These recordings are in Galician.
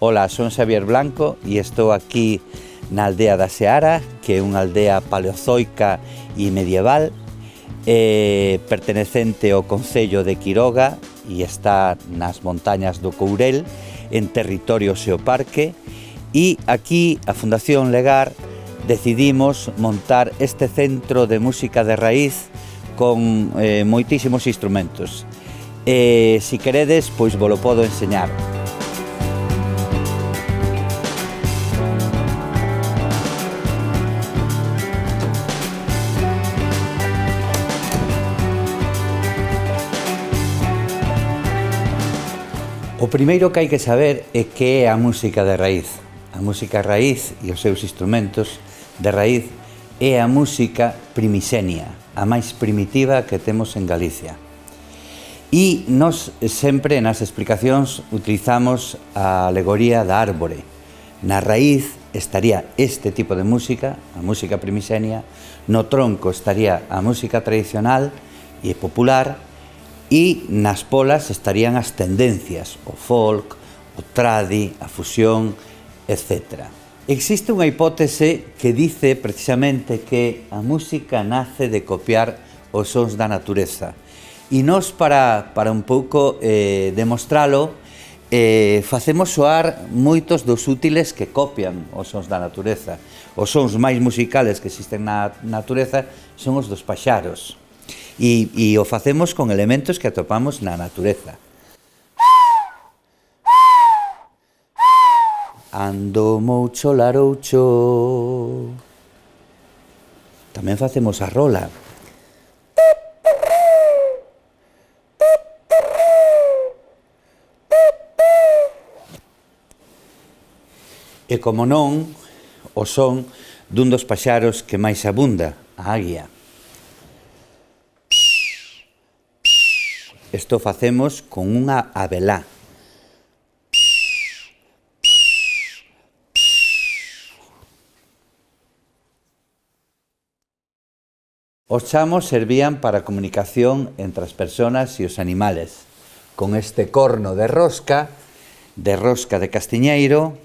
Ola, son Xavier Blanco e estou aquí na aldea da Seara, que é unha aldea paleozoica e medieval, pertenecente ao concello de Quiroga e está nas montañas do Courel, en territorio xeoparque, e aquí a Fundación Legar decidimos montar este centro de música de raíz con moitísimos instrumentos. Se queredes, pois volo podo enseñar. O primeiro que hai que saber é que é a música de raíz. A música raíz e os seus instrumentos de raíz é a música primixenia, a máis primitiva que temos en Galicia. E nós sempre nas explicacións utilizamos a alegoría da árbore. Na raíz estaría este tipo de música, a música primixenia, no tronco estaría a música tradicional e popular, e nas polas estarían as tendencias, o folk, o tradi, a fusión, etc. Existe unha hipótese que dice precisamente que a música nace de copiar os sons da natureza. E nós, para un pouco demostralo, facemos soar moitos dos útiles que copian os sons da natureza. Os sons máis musicales que existen na natureza son os dos paxaros. E o facemos con elementos que atopamos na natureza. Ando moucho laroucho. Tamén facemos a rola. E como non, o son dun dos paxaros que máis abunda, a águia. Isto facemos con unha abelá. Os chamos servían para a comunicación entre as persoas e os animales. Con este corno de rosca de castiñeiro,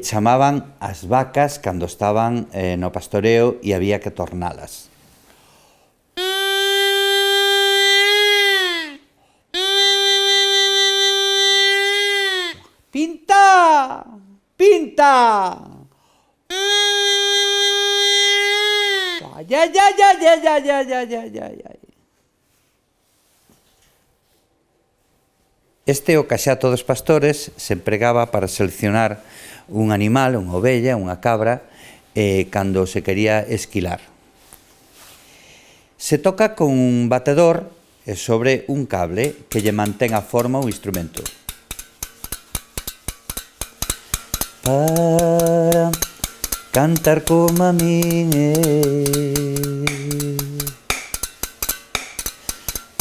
chamaban as vacas cando estaban no pastoreo e había que tornalas. Pinta! Pinta! Ay, ay, ay, ay, ay, ay, ay, ay, ay, ay. Este o caxato dos pastores se empregaba para seleccionar un animal, unha ovella, unha cabra, cando se quería esquilar. Se toca con un batedor sobre un cable que lle mantén a forma o instrumento. Para cantar como a min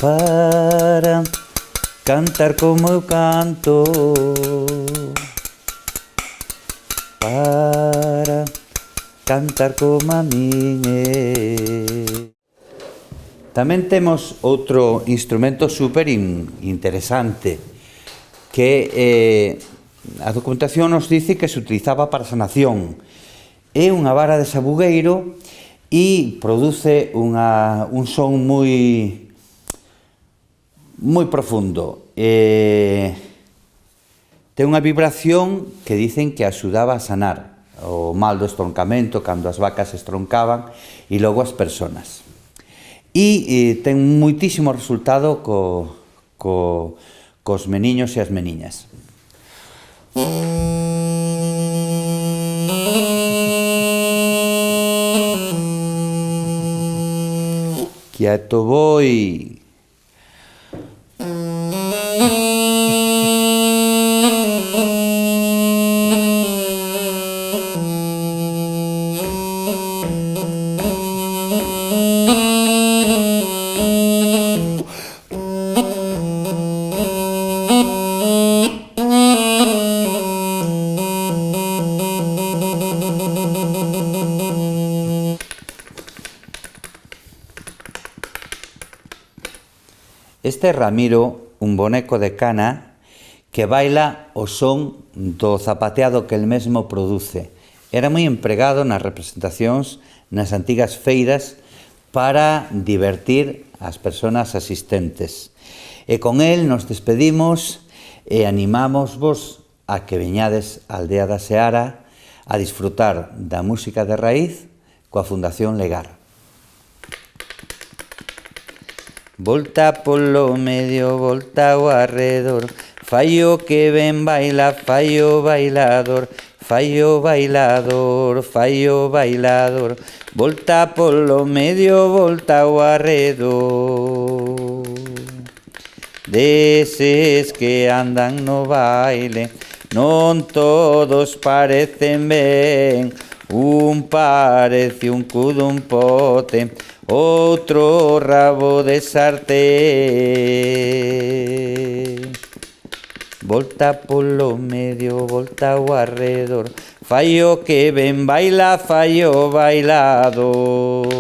para cantar como eu canto, para cantar como a min Tamén temos outro instrumento super interesante que a documentación nos dice que se utilizaba para sanación. É unha vara de sabugueiro e produce un son moi profundo. Ten unha vibración que dicen que axudaba a sanar o mal do estroncamento cando as vacas se estroncaban e logo as persoas. E ten moitísimo resultado cos meniños e as meniñas. Quieto voy. Este é Ramiro, un boneco de cana que baila o son do zapateado que el mesmo produce. Era moi empregado nas representacións nas antigas feiras para divertir as persoas asistentes. E con el nos despedimos e animámosvos a que veñades á aldea da Seara a disfrutar da música de raíz coa Fundación Legar. Volta polo medio, volta ao arredor, fai o que ben baila, fai o bailador, fai o bailador, fai o bailador. Volta polo medio, volta ao arredor. Deses que andan no baile, non todos parecen ben. Un parece un cu dun pote, outro rabo de sartén. Volta polo medio, volta ao arredor, fai o que ben baila, fai o bailador.